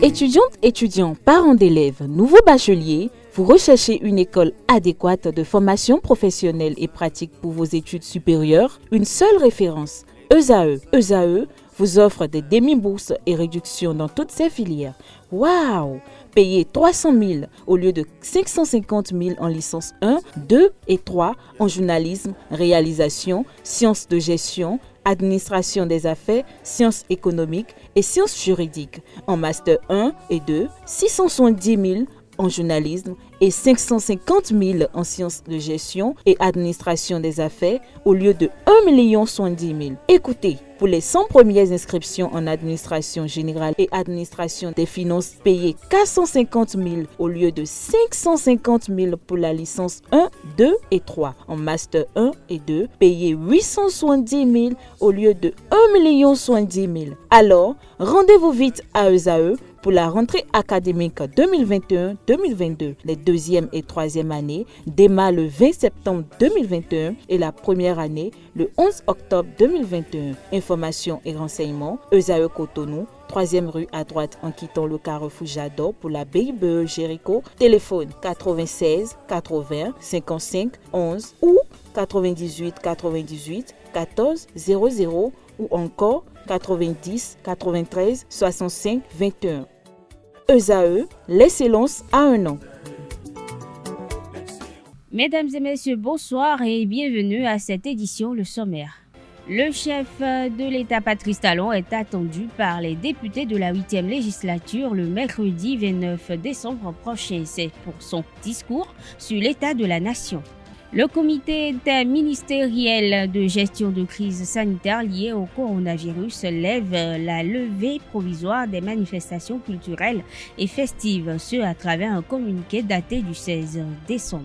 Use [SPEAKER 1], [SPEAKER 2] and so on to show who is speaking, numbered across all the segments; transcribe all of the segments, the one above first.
[SPEAKER 1] Étudiantes, étudiants, parents d'élèves, nouveaux bacheliers, vous recherchez une école adéquate de formation professionnelle et pratique pour vos études supérieures? Une seule référence, ESAE. ESAE vous offre des demi-bourses et réductions dans toutes ces filières. Waouh! Payez 300 000 au lieu de 550 000 en licence 1, 2 et 3 en journalisme, réalisation, sciences de gestion, administration des affaires, sciences économiques et sciences juridiques. En master 1 et 2, 670 000 en journalisme et 550 000 en sciences de gestion et administration des affaires au lieu de 1 070 000. Écoutez, pour les 100 premières inscriptions en administration générale et administration des finances, payez 450 000 au lieu de 550 000 pour la licence 1, 2 et 3. En master 1 et 2, payez 870 000 au lieu de 1 070 000. Alors, rendez-vous vite à ESAE pour la rentrée académique 2021-2022. Les deuxième et troisième années démarrent le 20 septembre 2021 et la première année le 11 octobre 2021. Informations et renseignements, ESAE Cotonou, 3e rue à droite en quittant le carrefour Jadot pour la BIBE Jéricho. Téléphone 96 80 55 11 ou 98 98 14 00 ou encore 90 93 65 21. ESAE, l'excellence à un an.
[SPEAKER 2] Mesdames et messieurs, bonsoir et bienvenue à cette édition, le sommaire. Le chef de l'État Patrice Talon est attendu par les députés de la 8e législature le mercredi 29 décembre prochain. C'est pour son discours sur l'état de la nation. Le comité interministériel de gestion de crise sanitaire liée au coronavirus lève la levée provisoire des manifestations culturelles et festives, ce à travers un communiqué daté du 16 décembre.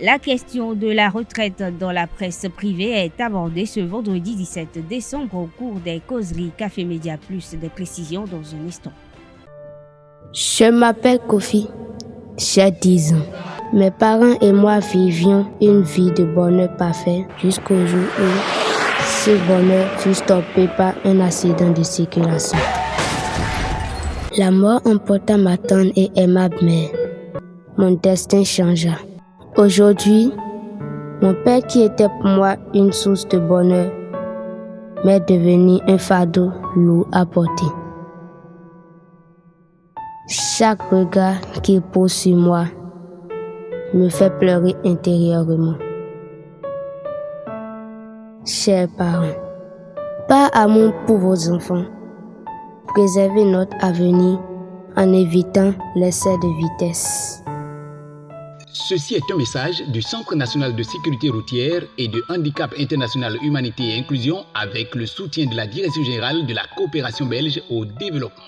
[SPEAKER 2] La question de la retraite dans la presse privée est abordée ce vendredi 17 décembre au cours des causeries Café Média Plus. Des précisions dans un instant.
[SPEAKER 3] Je m'appelle Kofi, j'ai 10 ans. Mes parents et moi vivions une vie de bonheur parfait jusqu'au jour où ce bonheur fut stoppé par un accident de circulation. La mort emporta ma tendre et aimable mère. Mon destin changea. Aujourd'hui, mon père qui était pour moi une source de bonheur m'est devenu un fardeau lourd à porter. Chaque regard qu'il pose sur moi me fait pleurer intérieurement. Chers parents, par amour pour vos enfants, préservez notre avenir en évitant l'excès de vitesse.
[SPEAKER 4] Ceci est un message du Centre national de sécurité routière et de handicap international humanité et inclusion avec le soutien de la Direction générale de la coopération belge au développement.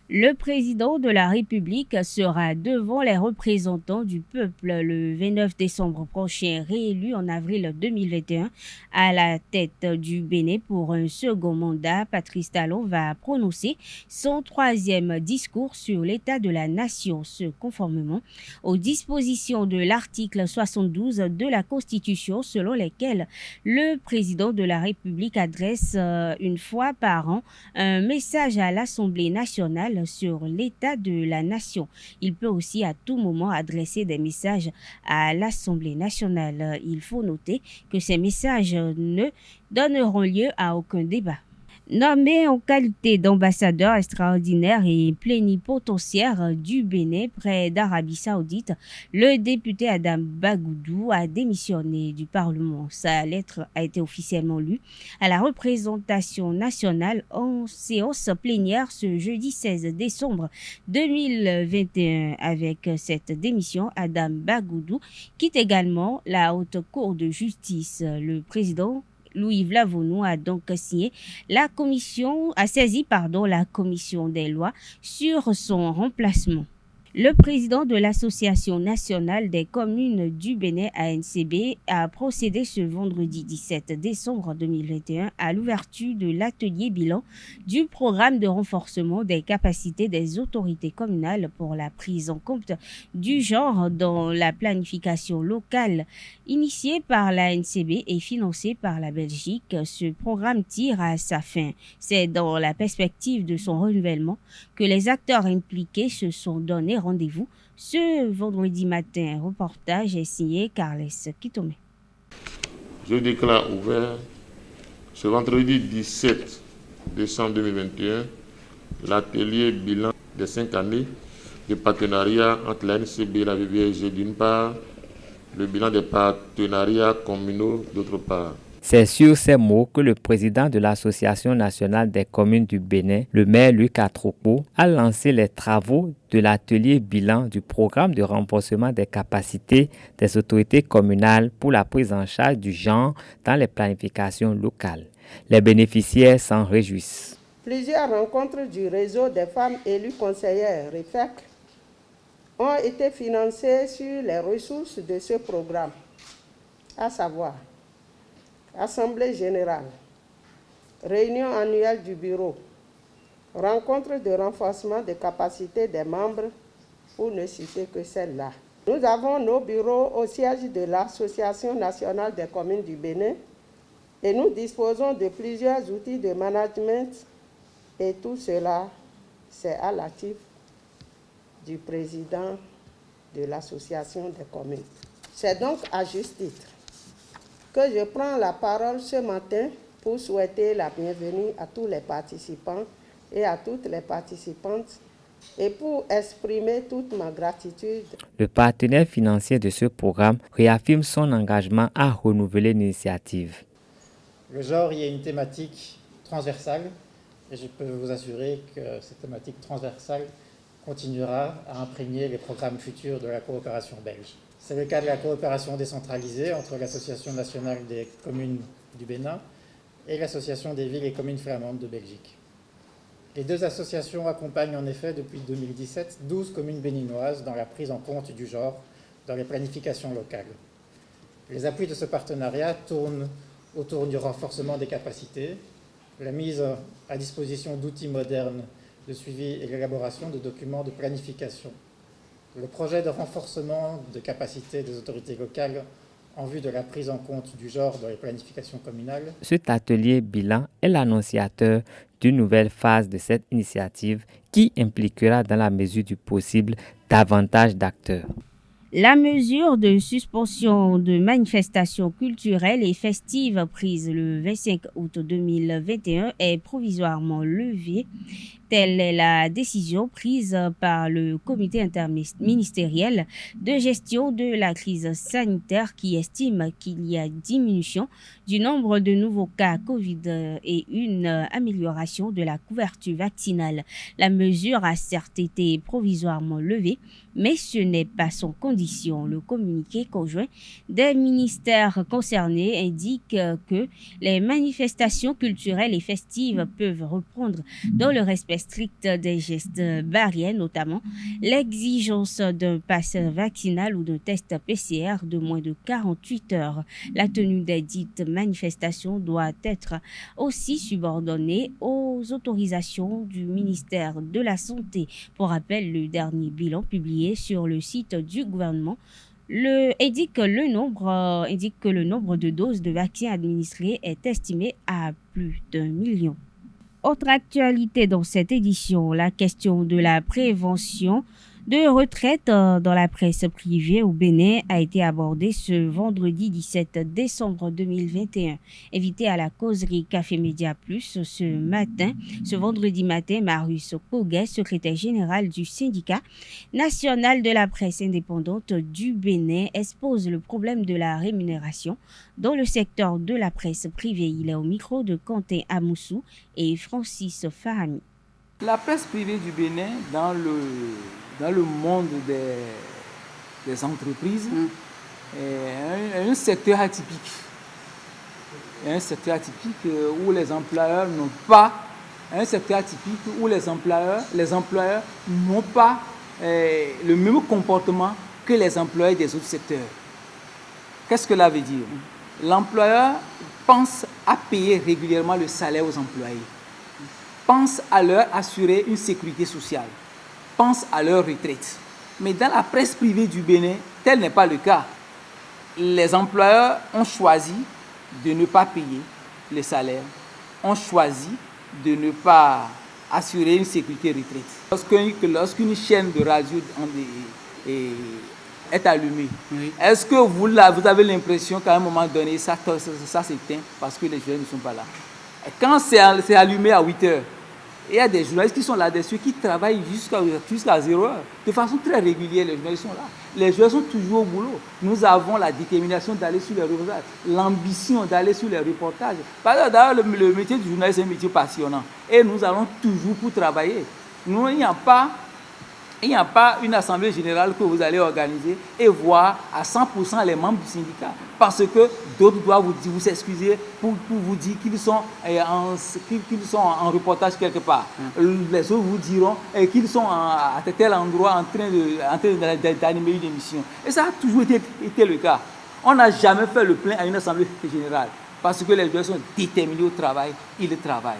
[SPEAKER 2] Le président de la République sera devant les représentants du peuple le 29 décembre prochain, réélu en avril 2021 à la tête du Bénin pour un second mandat. Patrice Talon va prononcer son 3e discours sur l'état de la nation, ce conformément aux dispositions de l'article 72 de la Constitution, selon lesquelles le président de la République adresse une fois par an un message à l'Assemblée nationale sur l'état de la nation. Il peut aussi à tout moment adresser des messages à l'Assemblée nationale. Il faut noter que ces messages ne donneront lieu à aucun débat. Nommé en qualité d'ambassadeur extraordinaire et plénipotentiaire du Bénin près d'Arabie Saoudite, le député Adam Bagoudou a démissionné du Parlement. Sa lettre a été officiellement lue à la représentation nationale en séance plénière ce jeudi 16 décembre 2021. Avec cette démission, Adam Bagoudou quitte également la Haute Cour de justice. Le président Louis Vlavonou a donc saisi la commission des lois sur son remplacement. Le président de l'Association nationale des communes du Bénin, ANCB, a procédé ce vendredi 17 décembre 2021 à l'ouverture de l'atelier bilan du programme de renforcement des capacités des autorités communales pour la prise en compte du genre dans la planification locale. Initié par l'ANCB et financé par la Belgique, ce programme tire à sa fin. C'est dans la perspective de son renouvellement que les acteurs impliqués se sont donné rendez-vous ce vendredi matin. Reportage est signé Carles Kitome.
[SPEAKER 5] Je déclare ouvert ce vendredi 17 décembre 2021 l'atelier bilan des 5 années de partenariat entre l'ANCB et la VBSG d'une part, le bilan des partenariats communaux d'autre part.
[SPEAKER 6] C'est sur ces mots que le président de l'Association nationale des communes du Bénin, le maire Luc Atropo, a lancé les travaux de l'atelier bilan du programme de renforcement des capacités des autorités communales pour la prise en charge du genre dans les planifications locales. Les bénéficiaires s'en réjouissent.
[SPEAKER 7] Plusieurs rencontres du réseau des femmes élues conseillères REFEC ont été financées sur les ressources de ce programme, à savoir Assemblée générale, réunion annuelle du bureau, rencontre de renforcement des capacités des membres, pour ne citer que celle-là. Nous avons nos bureaux au siège de l'Association nationale des communes du Bénin et nous disposons de plusieurs outils de management et tout cela, c'est à l'actif du président de l'Association des communes. C'est donc à juste titre que je prends la parole ce matin pour souhaiter la bienvenue à tous les participants et à toutes les participantes et pour exprimer toute ma gratitude.
[SPEAKER 6] Le partenaire financier de ce programme réaffirme son engagement à renouveler l'initiative.
[SPEAKER 8] Le genre y est une thématique transversale et je peux vous assurer que cette thématique transversale continuera à imprégner les programmes futurs de la coopération belge. C'est le cas de la coopération décentralisée entre l'Association nationale des communes du Bénin et l'Association des villes et communes flamandes de Belgique. Les deux associations accompagnent en effet depuis 2017 12 communes béninoises dans la prise en compte du genre dans les planifications locales. Les appuis de ce partenariat tournent autour du renforcement des capacités, la mise à disposition d'outils modernes de suivi et l'élaboration de documents de planification. Le projet de renforcement de capacité des autorités locales en vue de la prise en compte du genre dans les planifications communales.
[SPEAKER 6] Cet atelier bilan est l'annonciateur d'une nouvelle phase de cette initiative qui impliquera dans la mesure du possible davantage d'acteurs.
[SPEAKER 2] La mesure de suspension de manifestations culturelles et festives prise le 25 août 2021 est provisoirement levée. Telle est la décision prise par le comité interministériel de gestion de la crise sanitaire qui estime qu'il y a diminution du nombre de nouveaux cas Covid et une amélioration de la couverture vaccinale. La mesure a certes été provisoirement levée, mais ce n'est pas sans condition. Le communiqué conjoint des ministères concernés indique que les manifestations culturelles et festives peuvent reprendre dans le respect strict des gestes barrières, notamment l'exigence d'un pass vaccinal ou d'un test PCR de moins de 48 heures. La tenue des dites manifestations doit être aussi subordonnée aux autorisations du ministère de la Santé. Pour rappel, le dernier bilan publié sur le site du gouvernement indique que le nombre de doses de vaccins administrées est estimé à plus d'1 million. Autre actualité dans cette édition, la question de la prévention de retraite dans la presse privée au Bénin a été abordée ce vendredi 17 décembre 2021. Invité à la causerie Café Média Plus ce vendredi matin, Marius Koguet, secrétaire général du syndicat national de la presse indépendante du Bénin, expose le problème de la rémunération dans le secteur de la presse privée. Il est au micro de Quentin Amoussou et Francis Farami.
[SPEAKER 9] La presse privée du Bénin, dans le monde des entreprises, est un secteur atypique. Un secteur atypique où les employeurs n'ont pas le même comportement que les employés des autres secteurs. Qu'est-ce que cela veut dire? L'employeur pense à payer régulièrement le salaire aux employés, pense à leur assurer une sécurité sociale, pense à leur retraite. Mais dans la presse privée du Bénin, tel n'est pas le cas. Les employeurs ont choisi de ne pas payer les salaires, ont choisi de ne pas assurer une sécurité retraite. Lorsqu'une chaîne de radio est allumée, oui, est-ce que vous avez l'impression qu'à un moment donné, ça s'éteint parce que les journalistes ne sont pas là? Quand c'est allumé à 8 heures, il y a des journalistes qui sont là-dessus, qui travaillent jusqu'à 0 heure. De façon très régulière, les journalistes sont là. Les journalistes sont toujours au boulot. Nous avons la détermination d'aller sur les reportages, l'ambition d'aller sur les reportages. D'ailleurs, le métier du journaliste est un métier passionnant. Et nous allons toujours pour travailler. Nous, il n'y a pas une assemblée générale que vous allez organiser et voir à 100% les membres du syndicat. Parce que d'autres doivent vous s'excuser pour vous dire qu'ils sont en reportage quelque part. Les autres vous diront qu'ils sont à tel endroit en train d'animer une émission. Et ça a toujours été le cas. On n'a jamais fait le plein à une assemblée générale parce que les gens sont déterminés au travail, ils travaillent.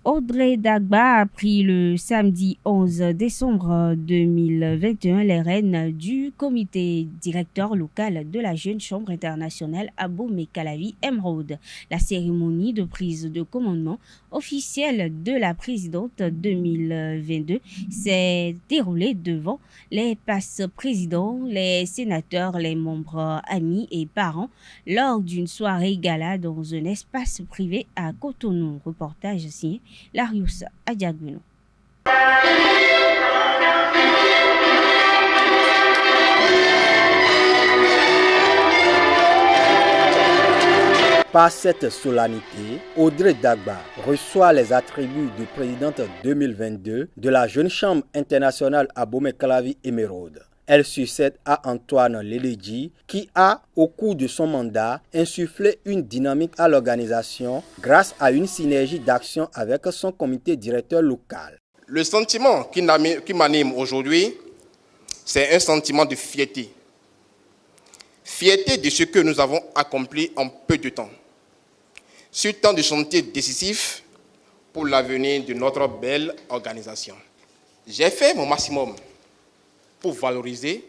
[SPEAKER 2] Audrey Dagba a pris le samedi 11 décembre 2021 les rênes du comité directeur local de la Jeune Chambre internationale Abomey-Calavi Emeraude. La cérémonie de prise de commandement officielle de la présidente 2022 s'est déroulée devant les passe-présidents, les sénateurs, les membres amis et parents lors d'une soirée gala dans un espace privé à Cotonou. Reportage signé Larius Adiaguno.
[SPEAKER 10] Par cette solennité, Audrey Dagba reçoit les attributs de présidente 2022 de la Jeune Chambre internationale Abomey-Calavi Emeraude. Elle succède à Antoine Leledji qui a, au cours de son mandat, insufflé une dynamique à l'organisation grâce à une synergie d'action avec son comité directeur local.
[SPEAKER 11] Le sentiment qui m'anime aujourd'hui, c'est un sentiment de fierté. Fierté de ce que nous avons accompli en peu de temps. Sur tant de chantiers décisifs pour l'avenir de notre belle organisation. J'ai fait mon maximum pour valoriser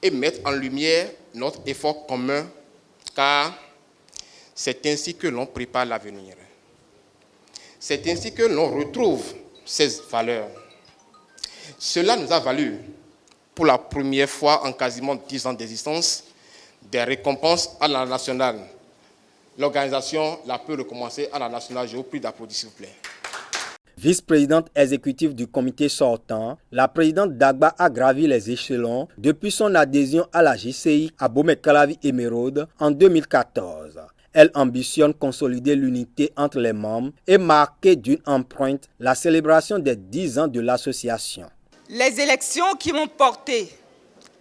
[SPEAKER 11] et mettre en lumière notre effort commun, car c'est ainsi que l'on prépare l'avenir. C'est ainsi que l'on retrouve ces valeurs. Cela nous a valu, pour la première fois en quasiment 10 ans d'existence, des récompenses à la nationale. L'organisation la peut recommencer à la nationale. Je vous prie d'applaudir, s'il vous plaît.
[SPEAKER 10] Vice-présidente exécutive du comité sortant, la présidente Dagba a gravi les échelons depuis son adhésion à la JCI Abomey-Calavi Emeraude en 2014. Elle ambitionne consolider l'unité entre les membres et marquer d'une empreinte la célébration des 10 ans de l'association.
[SPEAKER 12] Les élections qui m'ont porté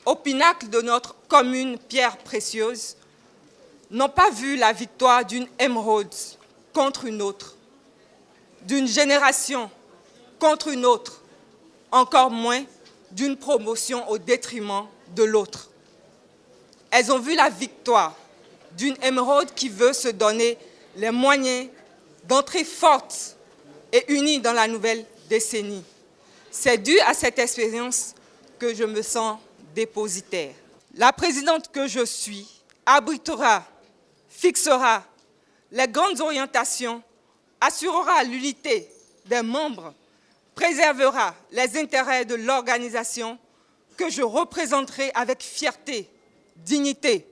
[SPEAKER 12] au pinacle de notre commune pierre précieuse n'ont pas vu la victoire d'une émeraude contre une autre, d'une génération contre une autre, encore moins d'une promotion au détriment de l'autre. Elles ont vu la victoire d'une émeraude qui veut se donner les moyens d'entrer forte et unie dans la nouvelle décennie. C'est dû à cette expérience que je me sens dépositaire. La présidente que je suis abritera, fixera les grandes orientations, assurera l'unité des membres, préservera les intérêts de l'organisation que je représenterai avec fierté, dignité,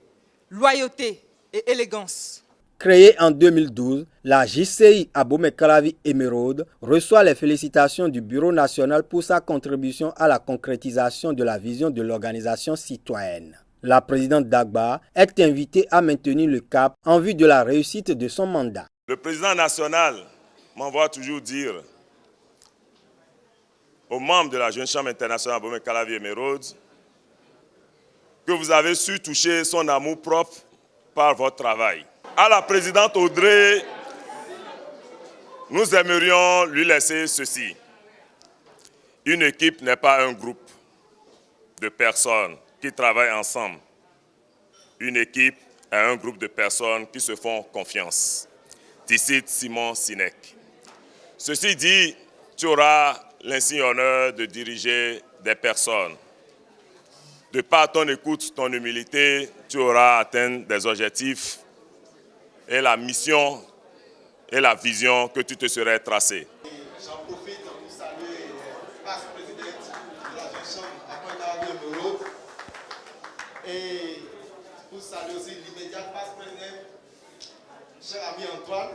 [SPEAKER 12] loyauté et élégance.
[SPEAKER 10] Créée en 2012, la JCI Abomey-Calavi Emeraude reçoit les félicitations du Bureau national pour sa contribution à la concrétisation de la vision de l'organisation citoyenne. La présidente Dagba est invitée à maintenir le cap en vue de la réussite de son mandat.
[SPEAKER 13] Le président national m'envoie toujours dire aux membres de la Jeune Chambre internationale Abomey-Calavi Emeraude que vous avez su toucher son amour propre par votre travail. À la présidente Audrey, nous aimerions lui laisser ceci. Une équipe n'est pas un groupe de personnes qui travaillent ensemble. Une équipe est un groupe de personnes qui se font confiance. Cite Simon Sinek. Ceci dit, tu auras l'insigne honneur de diriger des personnes. De par ton écoute, ton humilité, tu auras atteint des objectifs et la mission et la vision que tu te serais tracée.
[SPEAKER 14] J'en profite pour saluer la vice-présidente de la Jeune Chambre à Pointe-Calavi et pour saluer aussi l'immédiate vice-présidente, cher ami Antoine,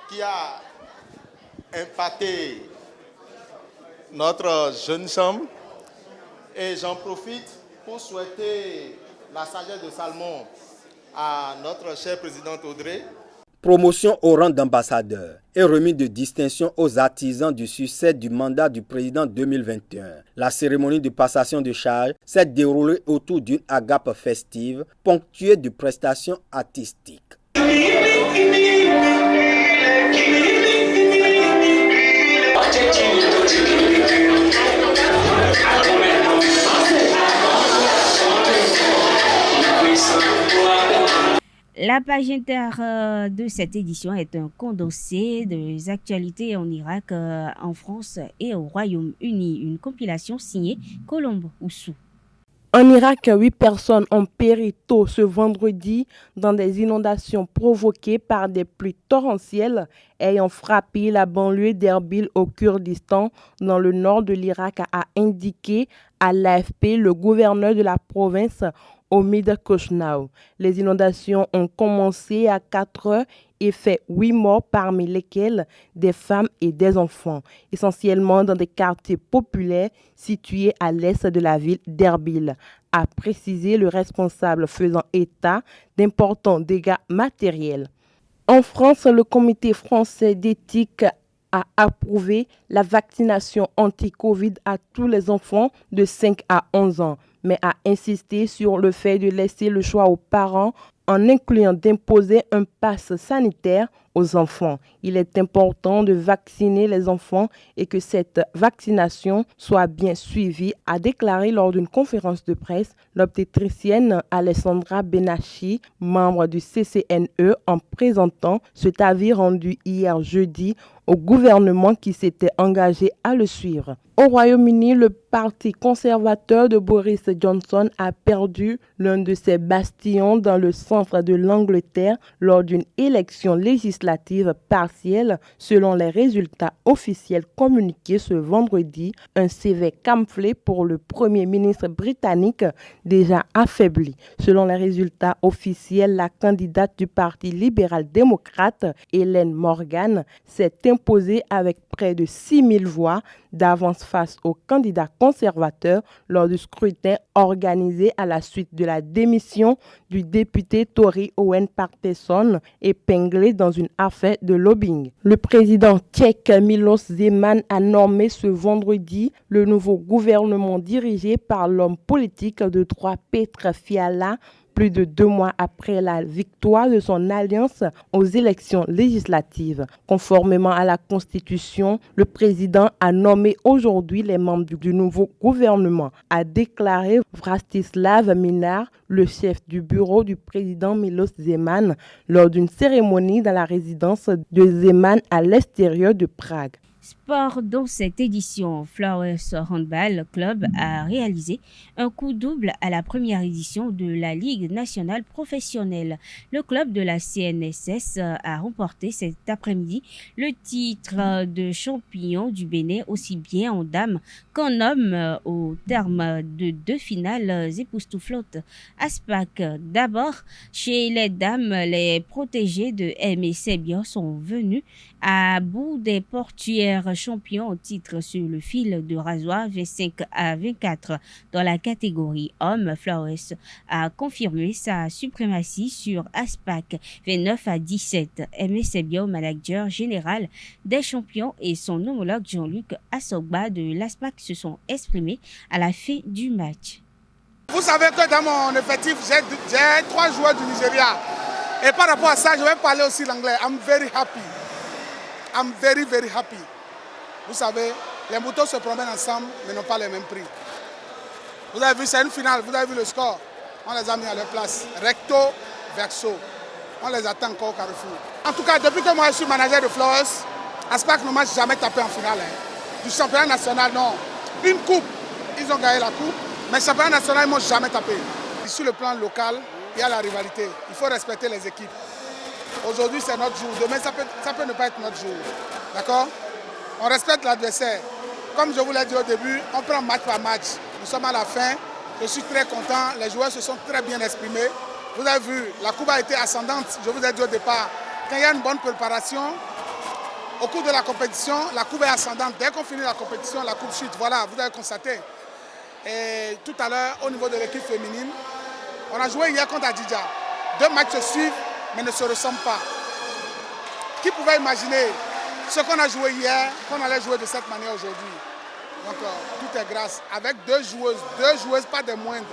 [SPEAKER 14] qui a impacté notre Jeune Chambre. Et j'en profite pour souhaiter la sagesse de Salmon à notre chère présidente Audrey.
[SPEAKER 10] Promotion au rang d'ambassadeur et remise de distinction aux artisans du succès du mandat du président 2021. La cérémonie de passation de charge s'est déroulée autour d'une agape festive ponctuée de prestations artistiques.
[SPEAKER 2] La page inter de cette édition est un condensé des actualités en Irak, en France et au Royaume-Uni. Une compilation signée Colombe Oussou.
[SPEAKER 15] En Irak, 8 personnes ont péri tôt ce vendredi dans des inondations provoquées par des pluies torrentielles ayant frappé la banlieue d'Erbil au Kurdistan, dans le nord de l'Irak, a indiqué à l'AFP le gouverneur de la province, Omid Koshnau. Les inondations ont commencé à 4 heures et fait 8 morts, parmi lesquels des femmes et des enfants, essentiellement dans des quartiers populaires situés à l'est de la ville d'Erbil, a précisé le responsable faisant état d'importants dégâts matériels. En France, le comité français d'éthique a approuvé la vaccination anti-Covid à tous les enfants de 5 à 11 ans, mais a insisté sur le fait de laisser le choix aux parents en incluant d'imposer un pass sanitaire aux enfants. Il est important de vacciner les enfants et que cette vaccination soit bien suivie, a déclaré lors d'une conférence de presse l'obstétricienne Alessandra Benachi, membre du CCNE, en présentant cet avis rendu hier jeudi au gouvernement qui s'était engagé à le suivre. Au Royaume-Uni, le parti conservateur de Boris Johnson a perdu l'un de ses bastions dans le centre de l'Angleterre lors d'une élection législative partielle. Selon les résultats officiels communiqués ce vendredi, un sévère pamphlet pour le Premier ministre britannique déjà affaibli. Selon les résultats officiels, la candidate du Parti libéral-démocrate, Hélène Morgan, s'est imposée avec près de 6000 voix d'avance face au candidat conservateur lors du scrutin organisé à la suite de la démission du député Tory Owen Paterson, épinglé dans une affaire de lobbying. Le président tchèque Miloš Zeman a nommé ce vendredi le nouveau gouvernement dirigé par l'homme politique de droite Petr Fiala, plus de 2 mois après la victoire de son alliance aux élections législatives. Conformément à la Constitution, le président a nommé aujourd'hui les membres du nouveau gouvernement, a déclaré Vrastislav Minar, le chef du bureau du président Miloš Zeman, lors d'une cérémonie dans la résidence de Zeman à l'extérieur de Prague.
[SPEAKER 2] Sport, dans cette édition, Flowers Handball Club a réalisé un coup double à la première édition de la Ligue nationale professionnelle. Le club de la CNSS a remporté cet après-midi le titre de champion du Bénin, aussi bien en dames qu'en hommes, au terme de 2 finales époustouflantes. Aspac, d'abord, chez les dames, les protégés de Aimé Sébian sont venus à bout des portuaires champions au titre sur le fil de rasoir 25-24. Dans la catégorie hommes, Flores a confirmé sa suprématie sur Aspac 29-17. Aimé Sébian, manager général des champions, et son homologue Jean-Luc Assogba de l'Aspac se sont exprimés à la fin du match.
[SPEAKER 16] Vous savez que dans mon effectif, j'ai 3 joueurs du Nigeria. Et par rapport à ça, je vais parler aussi l'anglais. I'm very happy. I'm very, very happy. Vous savez, Les motos se promènent ensemble, mais n'ont pas les mêmes prix. Vous avez vu, c'est une finale, vous avez vu le score. On les a mis à leur place. Recto, verso. On les attend encore au Carrefour. En tout cas, depuis que moi je suis manager de Flowers, Aspac ne m'a jamais tapé en finale. Du championnat national, non. Une coupe, ils ont gagné la coupe, mais le championnat national, ils ne m'ont jamais tapé. Sur le plan local, il y a la rivalité. Il faut respecter les équipes. Aujourd'hui, c'est notre jour. Demain, ça peut ne pas être notre jour. D'accord? On respecte l'adversaire. Comme je vous l'ai dit au début, on prend match par match. Nous sommes à la fin. Je suis très content. Les joueurs se sont très bien exprimés. Vous avez vu, la coupe a été ascendante. Je vous ai dit au départ, quand il y a une bonne préparation, au cours de la compétition, la coupe est ascendante. Dès qu'on finit la compétition, la coupe chute. Voilà, vous avez constaté. Et tout à l'heure, au niveau de l'équipe féminine, on a joué hier contre Adidja. 2 matchs se suivent, mais ne se ressemblent pas. Qui pouvait imaginer ce qu'on a joué hier, qu'on allait jouer de cette manière aujourd'hui? Donc tout est grâce. Avec 2 joueuses, pas des moindres,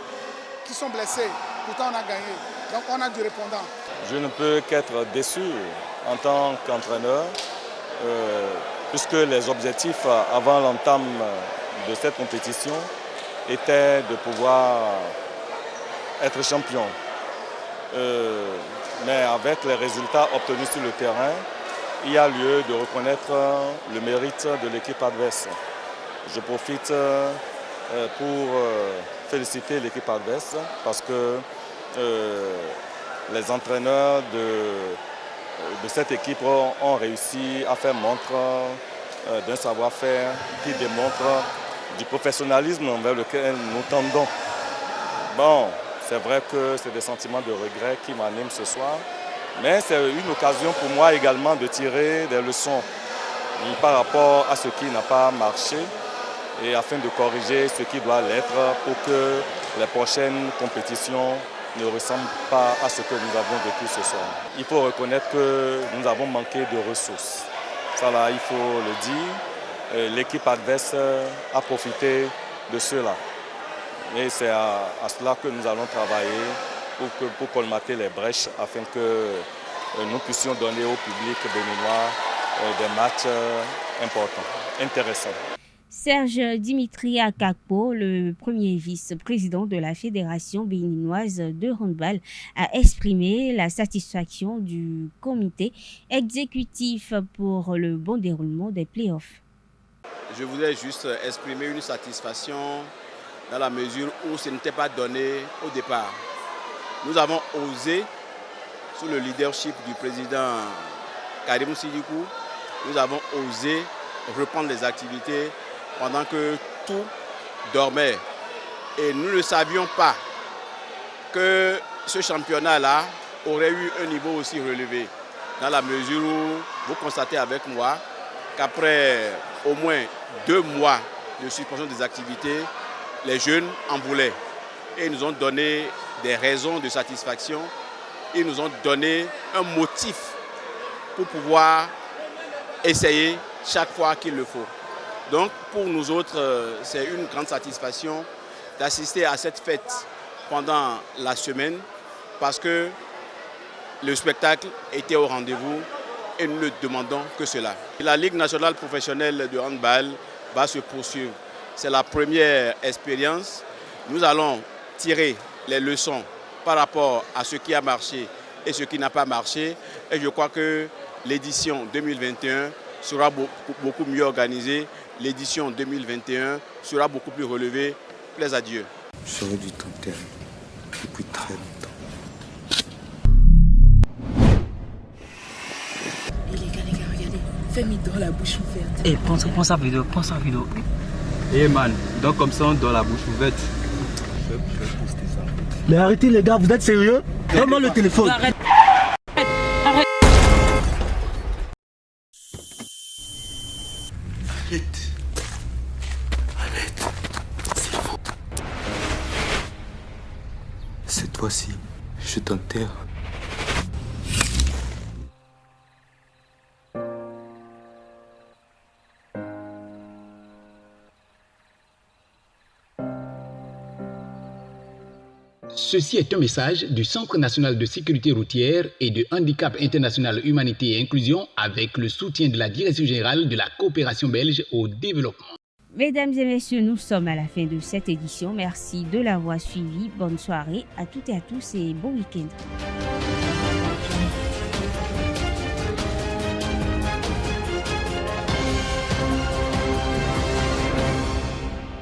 [SPEAKER 16] qui sont blessées. Pourtant, on a gagné. Donc on a du répondant.
[SPEAKER 17] Je ne peux qu'être déçu en tant qu'entraîneur, puisque les objectifs avant l'entame de cette compétition étaient de pouvoir être champion. Mais avec les résultats obtenus sur le terrain, il y a lieu de reconnaître le mérite de l'équipe adverse. Je profite pour féliciter l'équipe adverse parce que les entraîneurs de cette équipe ont réussi à faire montre d'un savoir-faire qui démontre du professionnalisme vers lequel nous tendons. Bon, c'est vrai que c'est des sentiments de regret qui m'animent ce soir, mais c'est une occasion pour moi également de tirer des leçons par rapport à ce qui n'a pas marché et afin de corriger ce qui doit l'être pour que les prochaines compétitions ne ressemblent pas à ce que nous avons vécu ce soir. Il faut reconnaître que nous avons manqué de ressources. Ça là, il faut le dire. L'équipe adverse a profité de cela. Et c'est à cela que nous allons travailler pour colmater les brèches afin que nous puissions donner au public béninois des matchs importants, intéressants.
[SPEAKER 2] Serge Dimitri Akakpo, le premier vice-président de la Fédération béninoise de handball, a exprimé la satisfaction du comité exécutif pour le bon déroulement des playoffs.
[SPEAKER 18] Je voudrais juste exprimer une satisfaction dans la mesure où ce n'était pas donné au départ. Nous avons osé, sous le leadership du président Karim Sidikou, nous avons osé reprendre les activités pendant que tout dormait. Et nous ne savions pas que ce championnat-là aurait eu un niveau aussi relevé. Dans la mesure où vous constatez avec moi qu'après au moins 2 mois de suspension des activités, les jeunes en voulaient. Et ils nous ont donné des raisons de satisfaction. Ils nous ont donné un motif pour pouvoir essayer chaque fois qu'il le faut. Donc pour nous autres, c'est une grande satisfaction d'assister à cette fête pendant la semaine parce que le spectacle était au rendez-vous et nous ne demandons que cela. La Ligue nationale professionnelle de handball va se poursuivre. C'est la première expérience. Nous allons tirer les leçons par rapport à ce qui a marché et ce qui n'a pas marché. Et je crois que l'édition 2021 sera beaucoup mieux organisée. L'édition 2021 sera beaucoup plus relevée. Plaise à Dieu.
[SPEAKER 19] J'aurais dû t'enterrer depuis très longtemps.
[SPEAKER 20] Et les gars, regardez. Fais-moi dans la bouche ouverte.
[SPEAKER 21] Eh, prends sa vidéo,
[SPEAKER 22] Eh man, donc comme ça on donne la bouche ouverte. Je vais poster ça.
[SPEAKER 21] Mais arrêtez les gars, vous êtes sérieux? Donne-moi le téléphone.
[SPEAKER 20] Arrête.
[SPEAKER 19] Arrête, s'il faut. Cette fois-ci, je t'enterre.
[SPEAKER 4] Ceci est un message du Centre national de sécurité routière et de handicap international humanité et inclusion avec le soutien de la Direction générale de la coopération belge au développement.
[SPEAKER 2] Mesdames et messieurs, nous sommes à la fin de cette édition. Merci de l'avoir suivi. Bonne soirée à toutes et à tous et bon week-end.